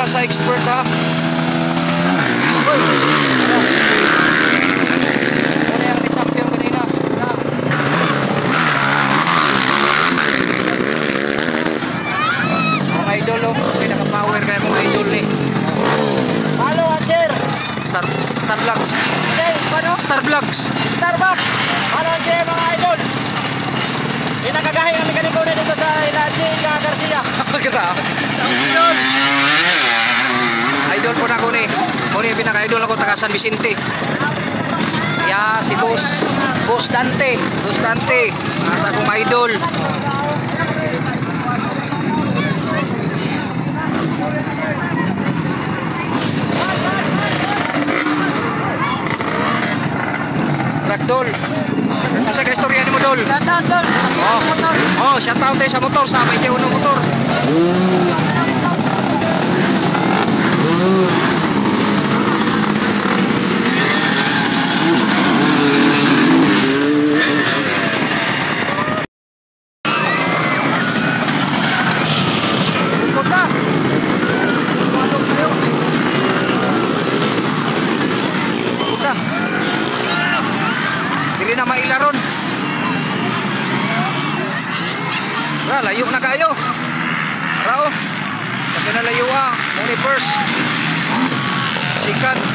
sa expert ha. Uy! Ano yung may champion kanina? Mga idol oh. Pinaka-power kaya mga idol ni. Halo, Anser. Star Vlogs. Okay, ano? Star Vlogs. Starbucks. Halo, Anser, mga idol. Pinakagahi ang mekaniko na dito sa Ilachi, Garcia. Grabe. Idol. Idol po na ko ni. Muna yung pinaka-idol ako taga San Vicente. Yeah, si Boss Dante. Boss Dante. Asa akong idol. Dol. Kasi ka istorya ni mo Dol. Shoutout, Dol. Oh, shoutout tayo sa motor, sa may uno motor. Bukod na. Bukod na. Dili na mailaron. Wala, layo na kayo. Rao. Pag nalayo ah, muni first. Second.